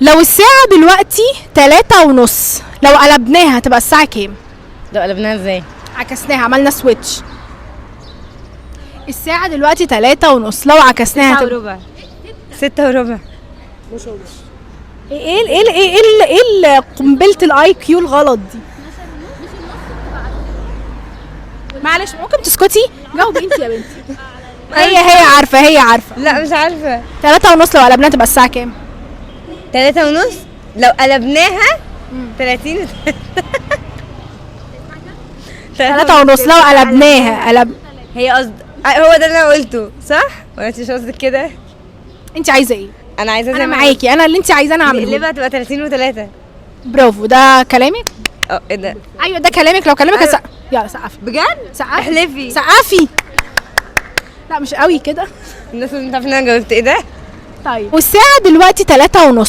لو الساعة دلوقتي 3:30، لو قلبناها تبقى الساعة كام؟ لو قلبناها ازاي؟ عكسناها، عملنا سويتش. الساعة دلوقتي 3:30، لو عكسناها 6 وربع. 6 وربع. ايه قنبلة الاي كيو الغلط دي؟ معلش ممكن تسكتي؟ جاوبي انت يا بنتي. هي عارفة. لا مش عارفة. 3:30 لو قلبناها تبقى الساعة كام؟ 3:30 لو قلبناها 30. 3:30 لو قلبناها هي هو ده اللي انا قلته صح؟ ولا انت مش قصدك كده؟ انت عايزة ايه؟ انا عايزة انا معاكي، انا اللي انت عايزاه انا هعمله. نقلبها تبقى 30 و3. برافو، ده كلامك؟ ايه ده؟ ايوه ده كلامك. لو كلامك أيوة. يلا سقفي. بجد؟ سقفي احلفي. سقفي. لا مش قوي كده. الناس اللي انت عارفه ان انا جاوبت ايه ده؟ طيب والساعة دلوقتي 3:30،